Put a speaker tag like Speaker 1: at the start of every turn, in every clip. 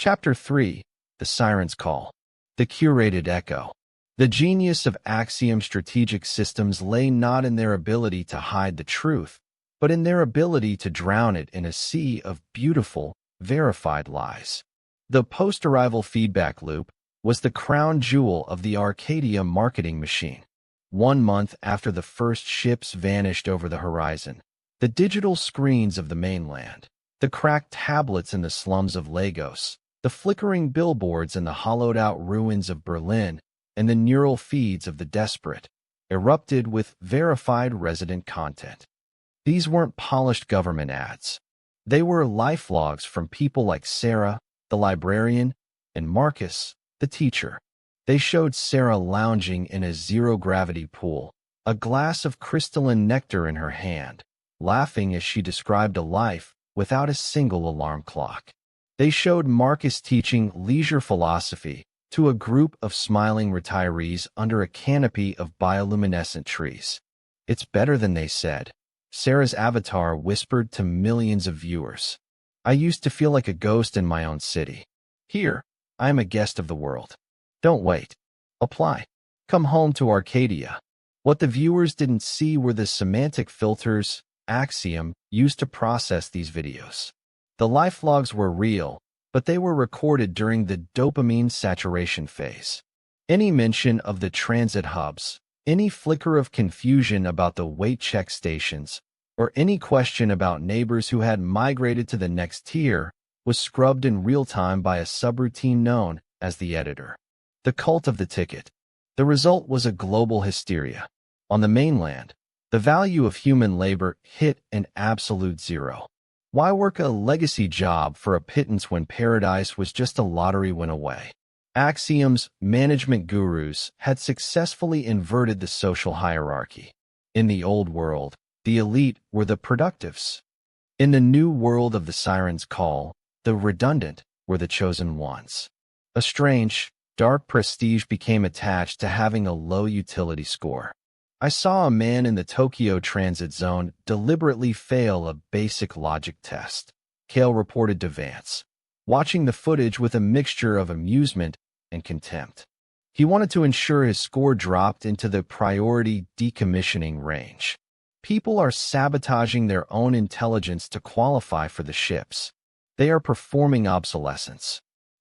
Speaker 1: Chapter 3: The Siren's Call. The Curated Echo. The genius of Axiom strategic systems lay not in their ability to hide the truth, but in their ability to drown it in a sea of beautiful, verified lies. The post-arrival feedback loop was the crown jewel of the Arcadia marketing machine. 1 month after the first ships vanished over the horizon, the digital screens of the mainland, the cracked tablets in the slums of Lagos, the flickering billboards in the hollowed-out ruins of Berlin, and the neural feeds of the desperate, erupted with verified resident content. These weren't polished government ads. They were life logs from people like Sarah, the librarian, and Marcus, the teacher. They showed Sarah lounging in a zero-gravity pool, a glass of crystalline nectar in her hand, laughing as she described a life without a single alarm clock. They showed Marcus teaching leisure philosophy to a group of smiling retirees under a canopy of bioluminescent trees. "It's better than they said," Sarah's avatar whispered to millions of viewers. "I used to feel like a ghost in my own city. Here, I am a guest of the world. Don't wait. Apply. Come home to Arcadia." What the viewers didn't see were the semantic filters Axiom used to process these videos. The life logs were real, but they were recorded during the dopamine saturation phase. Any mention of the transit hubs, any flicker of confusion about the weight check stations, or any question about neighbors who had migrated to the next tier was scrubbed in real time by a subroutine known as the editor. The cult of the ticket. The result was a global hysteria. On the mainland, the value of human labor hit an absolute zero. Why work a legacy job for a pittance when paradise was just a lottery win away? Axiom's management gurus had successfully inverted the social hierarchy. In the old world, the elite were the productives. In the new world of the Siren's Call, the redundant were the chosen ones. A strange, dark prestige became attached to having a low utility score. I saw a man in the Tokyo transit zone deliberately fail a basic logic test, Kale reported to Vance, watching the footage with a mixture of amusement and contempt. He wanted to ensure his score dropped into the priority decommissioning range. People are sabotaging their own intelligence to qualify for the ships. They are performing obsolescence.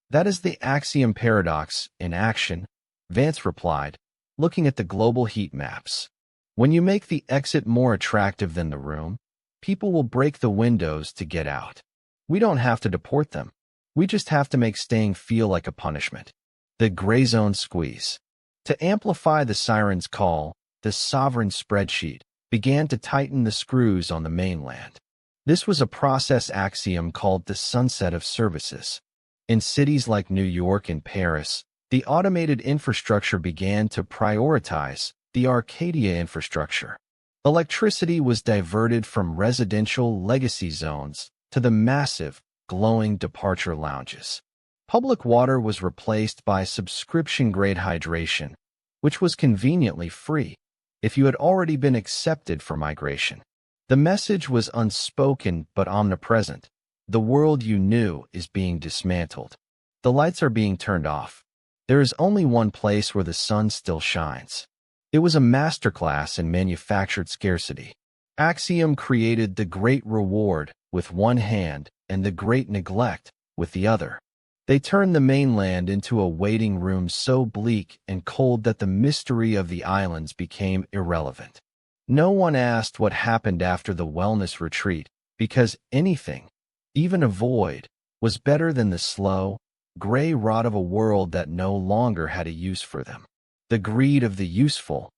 Speaker 1: "That is the Axiom paradox in action," Vance replied, looking at the global heat maps. "When you make the exit more attractive than the room, people will break the windows to get out. We don't have to deport them. We just have to make staying feel like a punishment." The gray zone squeeze. To amplify the Siren's Call, the sovereign spreadsheet began to tighten the screws on the mainland. This was a process Axiom called the sunset of services. In cities like New York and Paris, the automated infrastructure began to prioritize the Arcadia infrastructure. Electricity was diverted from residential legacy zones to the massive, glowing departure lounges. Public water was replaced by subscription-grade hydration, which was conveniently free if you had already been accepted for migration. The message was unspoken but omnipresent. The world you knew is being dismantled. The lights are being turned off. There is only one place where the sun still shines. It was a masterclass in manufactured scarcity. Axiom created the great reward with one hand and the great neglect with the other. They turned the mainland into a waiting room so bleak and cold that the mystery of the islands became irrelevant. No one asked what happened after the wellness retreat, because anything, even a void, was better than the slow, gray rot of a world that no longer had a use for them. The greed of the useful.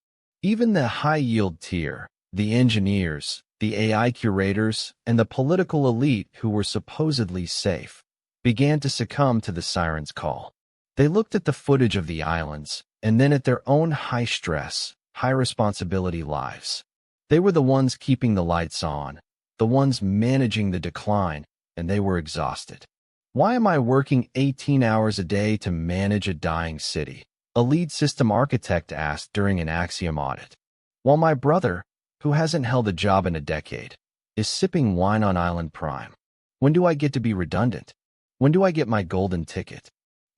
Speaker 1: Even the high-yield tier, the engineers, the AI curators, and the political elite who were supposedly safe, began to succumb to the Siren's Call. They looked at the footage of the islands, and then at their own high-stress, high-responsibility lives. They were the ones keeping the lights on, the ones managing the decline, and they were exhausted. "Why am I working 18 hours a day to manage a dying city?" a lead system architect asked during an Axiom audit. "While my brother, who hasn't held a job in a decade, is sipping wine on Island Prime. When do I get to be redundant?" When do I get my golden ticket?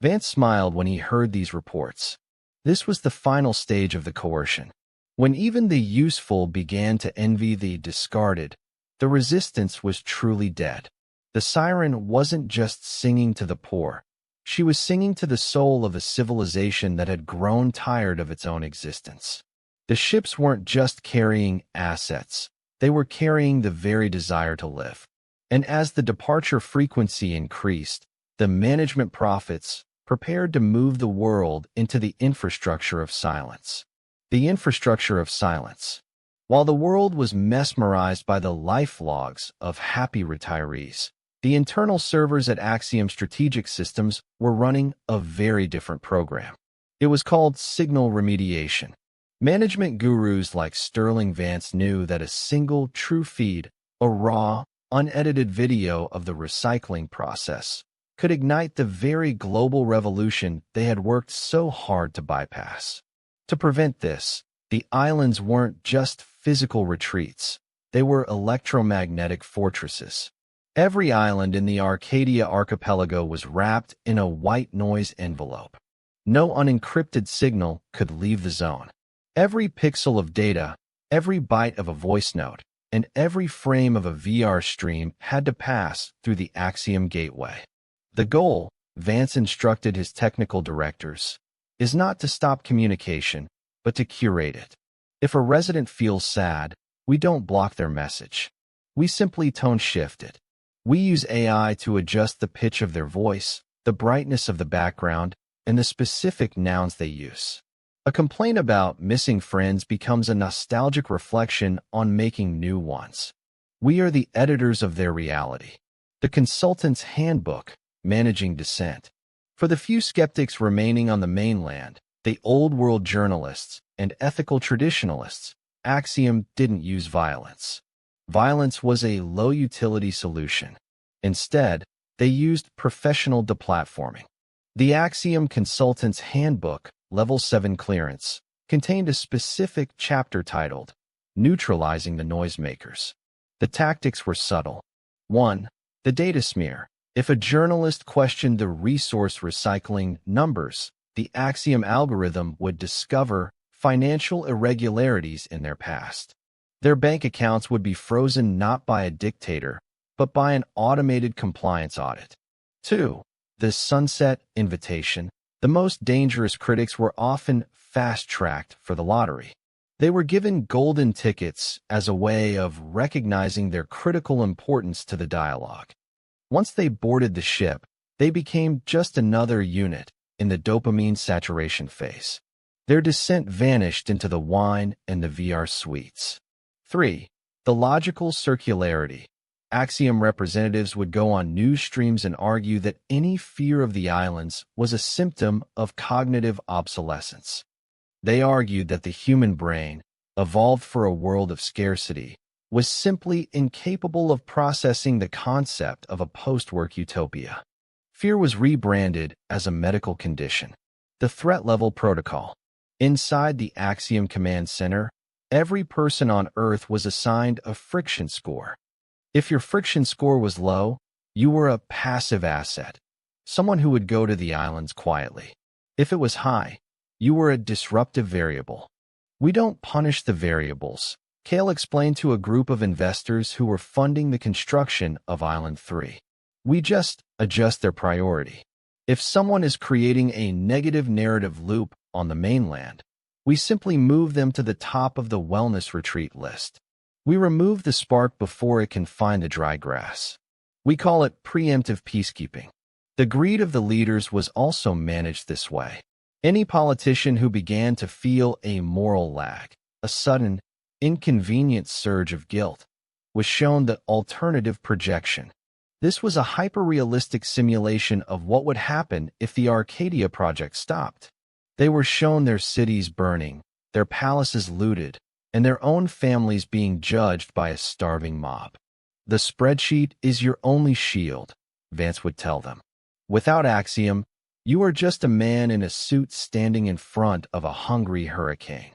Speaker 1: Vance smiled when he heard these reports. This was the final stage of the coercion. When even the useful began to envy the discarded, the resistance was truly dead. The siren wasn't just singing to the poor. She was singing to the soul of a civilization that had grown tired of its own existence. The ships weren't just carrying assets. They were carrying the very desire to live. And as the departure frequency increased, the management profits prepared to move the world into the infrastructure of silence. The infrastructure of silence. While the world was mesmerized by the life logs of happy retirees, the internal servers at Axiom Strategic Systems were running a very different program. It was called signal remediation. Management gurus like Sterling Vance knew that a single true feed, a raw, unedited video of the recycling process, could ignite the very global revolution they had worked so hard to bypass. To prevent this, the islands weren't just physical retreats. They were electromagnetic fortresses. Every island in the Arcadia archipelago was wrapped in a white noise envelope. No unencrypted signal could leave the zone. Every pixel of data, every byte of a voice note, and every frame of a VR stream had to pass through the Axiom gateway. The goal, Vance instructed his technical directors, is not to stop communication, but to curate it. If a resident feels sad, we don't block their message. We simply tone shift it. We use AI to adjust the pitch of their voice, the brightness of the background, and the specific nouns they use. A complaint about missing friends becomes a nostalgic reflection on making new ones. We are the editors of their reality. The consultant's handbook, managing dissent. For the few skeptics remaining on the mainland, the old-world journalists and ethical traditionalists, Axiom didn't use violence. Violence was a low-utility solution. Instead, they used professional deplatforming. The Axiom Consultant's Handbook, Level 7 Clearance, contained a specific chapter titled, Neutralizing the Noisemakers. The tactics were subtle. 1. The data smear. If a journalist questioned the resource recycling numbers, the Axiom algorithm would discover financial irregularities in their past. Their bank accounts would be frozen not by a dictator, but by an automated compliance audit. 2. The sunset invitation. The most dangerous critics were often fast-tracked for the lottery. They were given golden tickets as a way of recognizing their critical importance to the dialogue. Once they boarded the ship, they became just another unit in the dopamine saturation phase. Their descent vanished into the wine and the VR suites. 3. The logical circularity. Axiom representatives would go on news streams and argue that any fear of the islands was a symptom of cognitive obsolescence. They argued that the human brain, evolved for a world of scarcity, was simply incapable of processing the concept of a post-work utopia. Fear was rebranded as a medical condition. The threat level protocol. Inside the Axiom Command Center, every person on Earth was assigned a friction score. If your friction score was low, you were a passive asset, someone who would go to the islands quietly. If it was high, you were a disruptive variable. We don't punish the variables, Kale explained to a group of investors who were funding the construction of Island 3. We just adjust their priority. If someone is creating a negative narrative loop on the mainland, we simply move them to the top of the wellness retreat list. We remove the spark before it can find the dry grass. We call it preemptive peacekeeping. The greed of the leaders was also managed this way. Any politician who began to feel a moral lag, a sudden, inconvenient surge of guilt, was shown the alternative projection. This was a hyper-realistic simulation of what would happen if the Arcadia project stopped. They were shown their cities burning, their palaces looted, and their own families being judged by a starving mob. The spreadsheet is your only shield, Vance would tell them. Without Axiom, you are just a man in a suit standing in front of a hungry hurricane.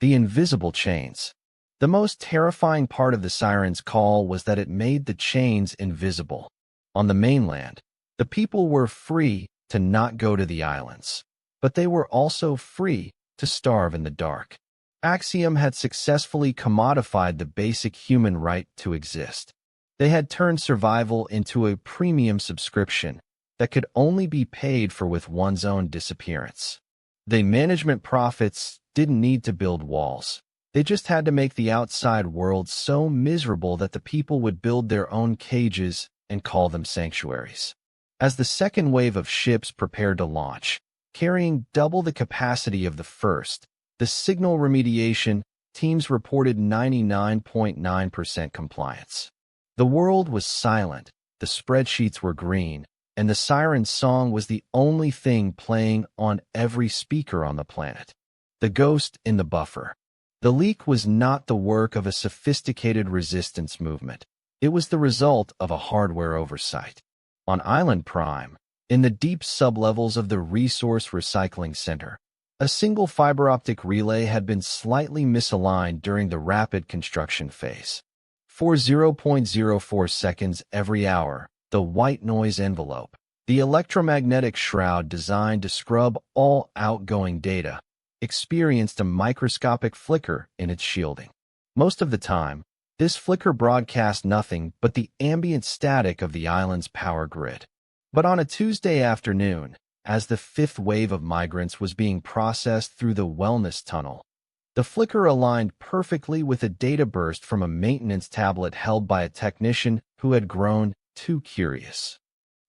Speaker 1: The invisible chains. The most terrifying part of the Siren's call was that it made the chains invisible. On the mainland, The people were free to not go to the islands, but they were also free to starve in the dark. Axiom had successfully commodified the basic human right to exist. They had turned survival into a premium subscription that could only be paid for with one's own disappearance. The management profits didn't need to build walls. They just had to make the outside world so miserable that the people would build their own cages and call them sanctuaries. As the second wave of ships prepared to launch, carrying double the capacity of the first, the signal remediation teams reported 99.9% compliance. The world was silent, the spreadsheets were green, and the siren song was the only thing playing on every speaker on the planet. The ghost in the buffer. The leak was not the work of a sophisticated resistance movement. It was the result of a hardware oversight. On Island Prime, in the deep sublevels of the Resource Recycling Center, a single fiber optic relay had been slightly misaligned during the rapid construction phase. For 0.04 seconds every hour, the white noise envelope, the electromagnetic shroud designed to scrub all outgoing data, experienced a microscopic flicker in its shielding. Most of the time, this flicker broadcast nothing but the ambient static of the island's power grid. But on a Tuesday afternoon, as the fifth wave of migrants was being processed through the wellness tunnel, the flicker aligned perfectly with a data burst from a maintenance tablet held by a technician who had grown too curious.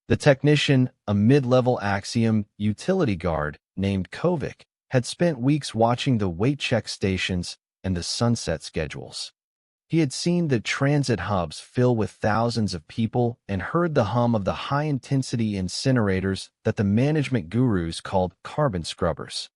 Speaker 1: The technician, a mid-level Axiom utility guard named Kovic, had spent weeks watching the weight check stations and the sunset schedules. He had seen the transit hubs fill with thousands of people and heard the hum of the high-intensity incinerators that the management gurus called carbon scrubbers.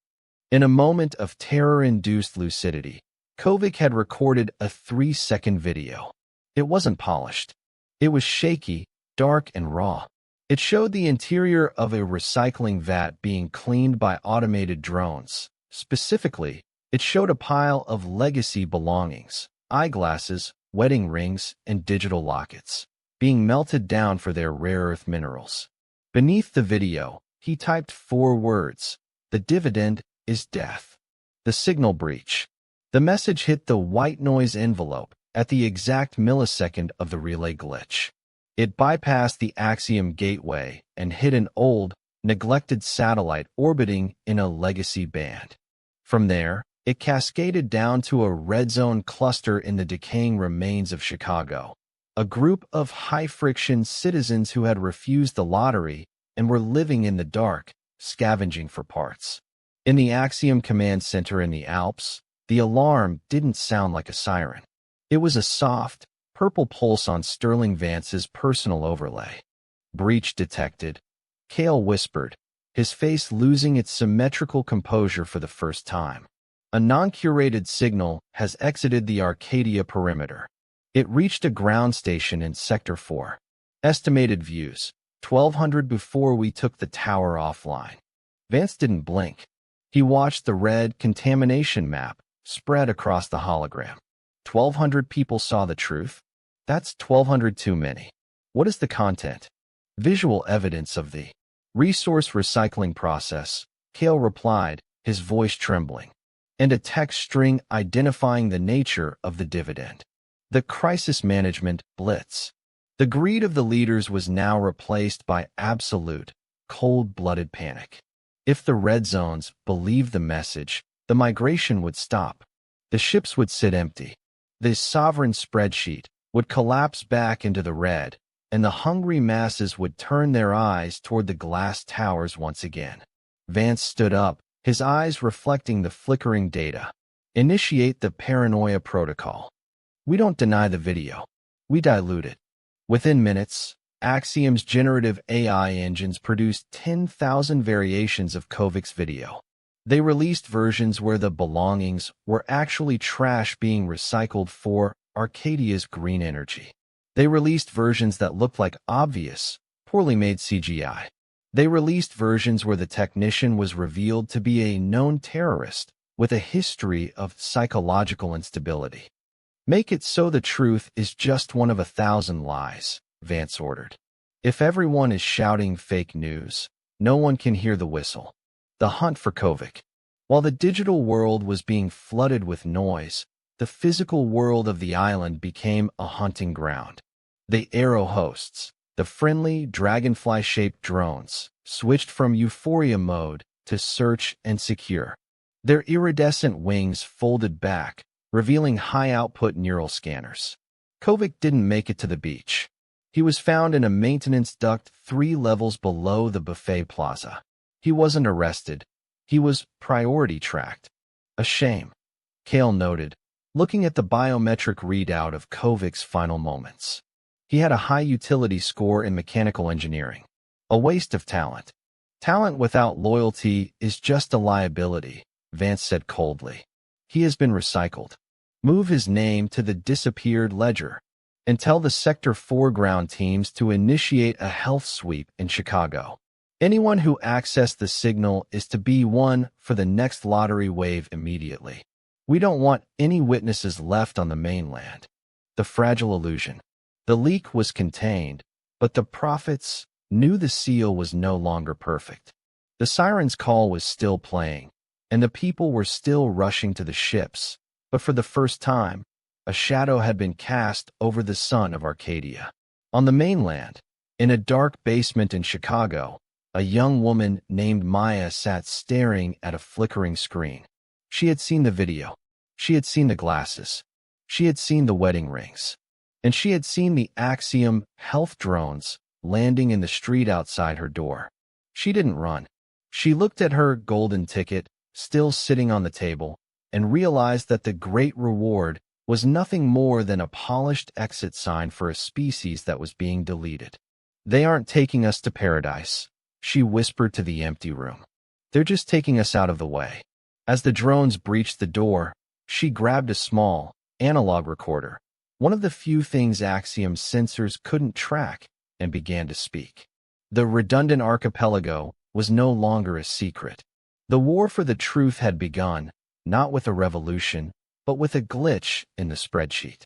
Speaker 1: In a moment of terror-induced lucidity, Kovic had recorded a 3-second video. It wasn't polished. It was shaky, dark, and raw. It showed the interior of a recycling vat being cleaned by automated drones. Specifically, it showed a pile of legacy belongings, eyeglasses, wedding rings, and digital lockets, being melted down for their rare earth minerals. Beneath the video, he typed 4 words: "The dividend is death." The signal breach. The message hit the white noise envelope at the exact millisecond of the relay glitch. It bypassed the Axiom gateway and hit an old, neglected satellite orbiting in a legacy band. From there, it cascaded down to a red zone cluster in the decaying remains of Chicago, a group of high-friction citizens who had refused the lottery and were living in the dark, scavenging for parts. In the Axiom Command Center in the Alps, the alarm didn't sound like a siren. It was a soft, purple pulse on Sterling Vance's personal overlay. "Breach detected," Cale whispered, his face losing its symmetrical composure for the first time. "A non-curated signal has exited the Arcadia perimeter. It reached a ground station in Sector 4. Estimated views, 1,200 before we took the tower offline." Vance didn't blink. He watched the red contamination map spread across the hologram. 1,200 people saw the truth? That's 1,200 too many. What is the content? "Visual evidence of the resource recycling process," Cale replied, his voice trembling, "and a text string identifying the nature of the dividend. The crisis management blitz." The greed of the leaders was now replaced by absolute, cold-blooded panic. If the red zones believed the message, the migration would stop. The ships would sit empty. The sovereign spreadsheet would collapse back into the red, and the hungry masses would turn their eyes toward the glass towers once again. Vance stood up, his eyes reflecting the flickering data. "Initiate the paranoia protocol." "We don't deny the video. We dilute it." Within minutes, Axiom's generative AI engines produced 10,000 variations of Kovic's video. They released versions where the belongings were actually trash being recycled for Arcadia's green energy. They released versions that looked like obvious, poorly made CGI. They released versions where the technician was revealed to be a known terrorist with a history of psychological instability. "Make it so the truth is just one of 1,000 lies," Vance ordered. If everyone is shouting fake news, no one can hear the whistle. The hunt for Kovic. While the digital world was being flooded with noise, the physical world of the island became a hunting ground. The Arrow hosts, the friendly, dragonfly-shaped drones, switched from euphoria mode to search and secure. Their iridescent wings folded back, revealing high-output neural scanners. Kovic didn't make it to the beach. He was found in a maintenance duct 3 levels below the buffet plaza. He wasn't arrested. He was priority tracked. A shame, Kale noted, looking at the biometric readout of Kovic's final moments. He had a high utility score in mechanical engineering. A waste of talent. Talent without loyalty is just a liability, Vance said coldly. He has been recycled. Move his name to the disappeared ledger and tell the Sector 4 ground teams to initiate a health sweep in Chicago. Anyone who accessed the signal is to be one for the next lottery wave immediately. We don't want any witnesses left on the mainland. The fragile illusion. The leak was contained, but the prophets knew the seal was no longer perfect. The siren's call was still playing, and the people were still rushing to the ships, but for the first time, a shadow had been cast over the sun of Arcadia. On the mainland, in a dark basement in Chicago, a young woman named Maya sat staring at a flickering screen. She had seen the video. She had seen the glasses. She had seen the wedding rings. And she had seen the Axiom health drones landing in the street outside her door. She didn't run. She looked at her golden ticket, still sitting on the table, and realized that the great reward was nothing more than a polished exit sign for a species that was being deleted. They aren't taking us to paradise, she whispered to the empty room. They're just taking us out of the way. As the drones breached the door, she grabbed a small, analog recorder, one of the few things Axiom's sensors couldn't track, and began to speak. The redundant archipelago was no longer a secret. The war for the truth had begun, not with a revolution, but with a glitch in the spreadsheet.